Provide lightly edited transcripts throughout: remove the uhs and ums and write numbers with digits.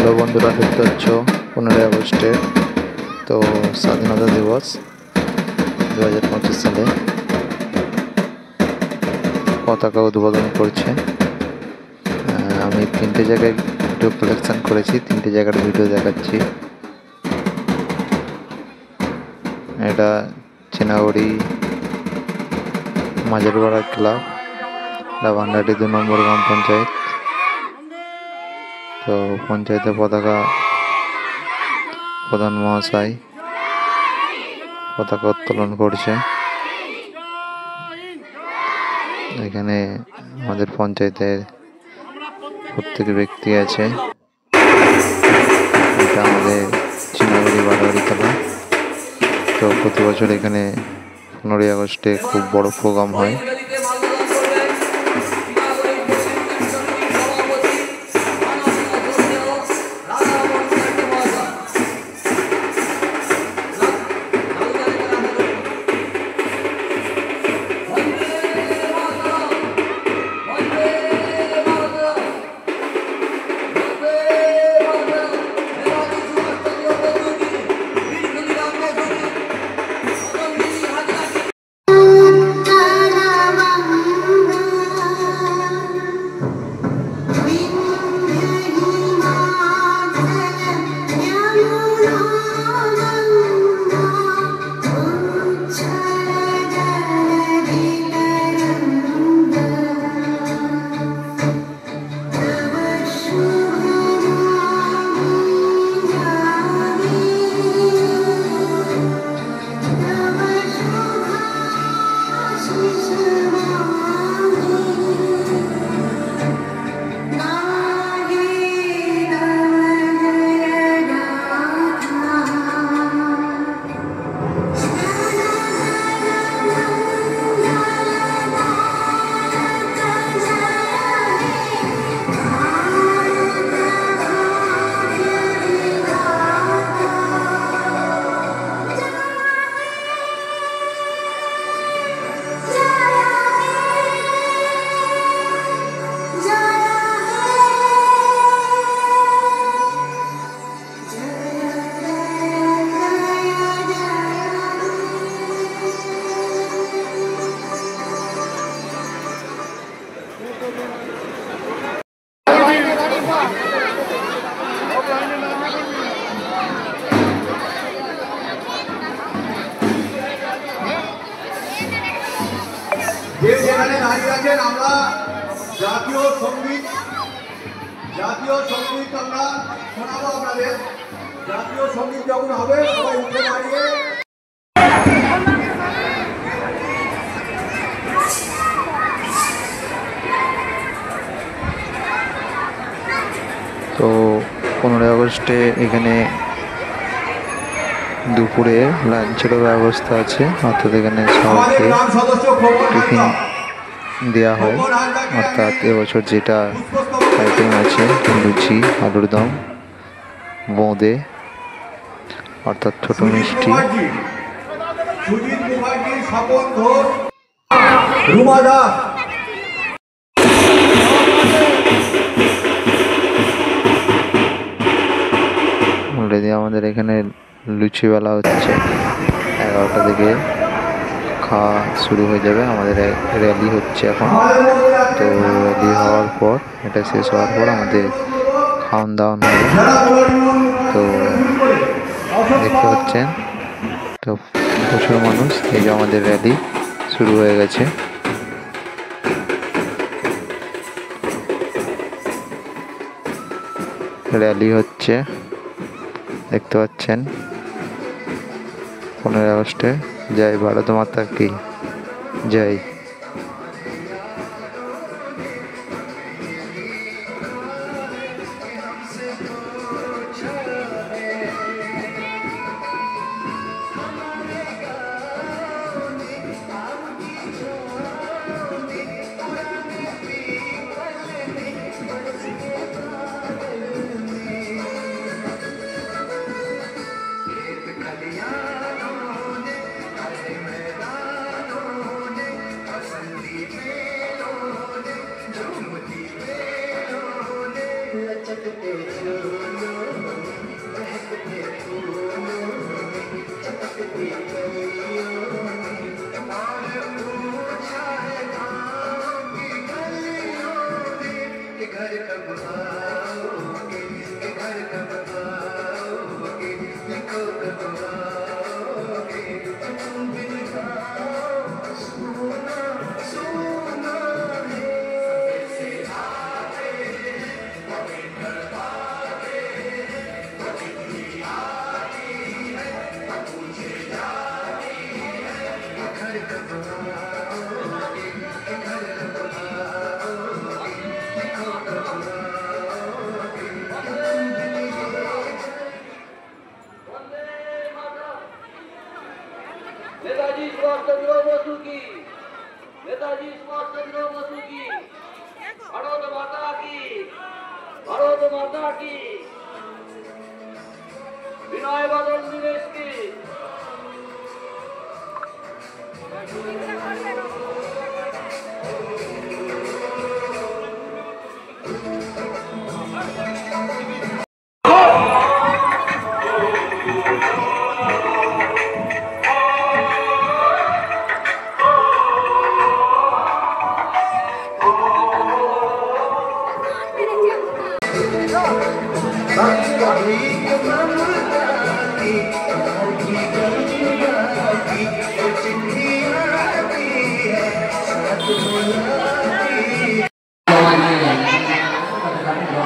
Hello বন্ধুরা, দেখতে পাচ্ছ 15ই আগস্টে তো স্বাধীনতা দিবস 2025 সালে পতাকা উদ্বোধন করছে। আমি 3টে জায়গায় ভিডিও কালেকশন করেছি, 3টে জায়গার ভিডিও দেখাচ্ছি। এটা চেনাগড়ি মাঝেরপাড়া ক্লাব, ভান্ডাটি 2 নম্বর গ্রাম পঞ্চায়েত। তো পঞ্চায়েতের পতাকা প্রধান মহাশয় পতাকা উত্তোলন করছে। এখানে আমাদের পঞ্চায়েতের প্রত্যেক ব্যক্তি আছে। এটা আমাদের চিনাগুড়ি বারোয়ারি খেলা। তো প্রতি বছর এখানে 15ই আগস্টে খুব বড় প্রোগ্রাম হয়। যেখানে দাঁড়িয়ে আছেন, আমরা জাতীয় সঙ্গীত আমরা শোনাবো আপনাদের। জাতীয় সঙ্গীত যখন হবে সবাই উঠে দাঁড়িয়ে তো 15ই আগস্টে এখানে দুপুরে লাঞ্চেরও ব্যবস্থা আছে, অর্থাৎ এখানে সবাইকে টিফিন দেওয়া হয়। অর্থাৎ এবছর যেটা আইটেম আছে, লুচি, আলুর দম, বোঁদে অর্থাৎ ছোট মিষ্টি, অলরেডি আমাদের এখানে লুচিবেলা হচ্ছে। 11টা থেকে খাওয়া শুরু হয়ে যাবে। আমাদের র্যালি হচ্ছে এখন। তো র্যালি হওয়ার পর, এটা শেষ হওয়ার পর আমাদের খাওয়ান দাওয়ান হবে। তো দেখতে পাচ্ছেন, তো প্রচুর মানুষ। এই যে আমাদের র্যালি শুরু হয়ে গেছে। র্যালি হচ্ছে, দেখতে পাচ্ছেন। 15ই আগস্টে জয় ভারত মাতা কি জয়। মাতা কি, বিনয় বাদল দিনেশ কি।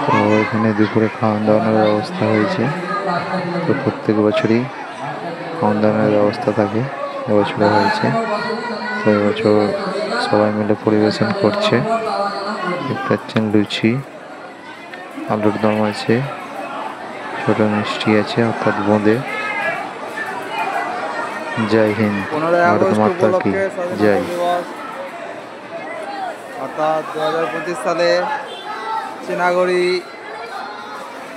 তো এখানে দুপুরে খাওয়ান দাওয়ানোর ব্যবস্থা হয়েছে। তো প্রত্যেক বছরই খাওয়ান দাওয়ানোর ব্যবস্থা থাকে, এবছরও হয়েছে। তো এবছর সবাই মিলে পরিবেশন করছে। দেখতে পাচ্ছেন লুচি, আলুর দম আছে, ছোট মিষ্টি আছে অর্থাৎ বোঁদে। জয় হিন্দ, 15 ভারত আগস্ট মাতা কি উপলক্ষে স্বাধীনতা জয়। দিবস অর্থাৎ 2025 সালে চিনাগড়ি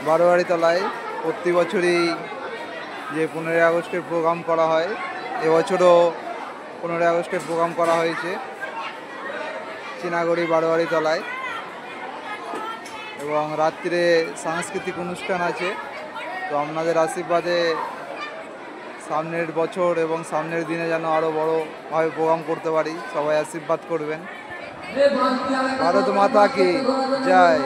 বারোয়ারিতলায় প্রতি বছরই যে 15 আগস্টের প্রোগ্রাম করা হয়, এবছরও 15 আগস্টের প্রোগ্রাম করা হয়েছে চিনাগড়ি বারোয়ারিতলায়, এবং রাত্রিরে সাংস্কৃতিক অনুষ্ঠান আছে। তো আপনাদের আশীর্বাদে সামনের বছর এবং সামনের দিনে যেন আরও বড়োভাবে প্রোগ্রাম করতে পারি, সবাই আশীর্বাদ করবেন। ভারত মাতা কি জয়।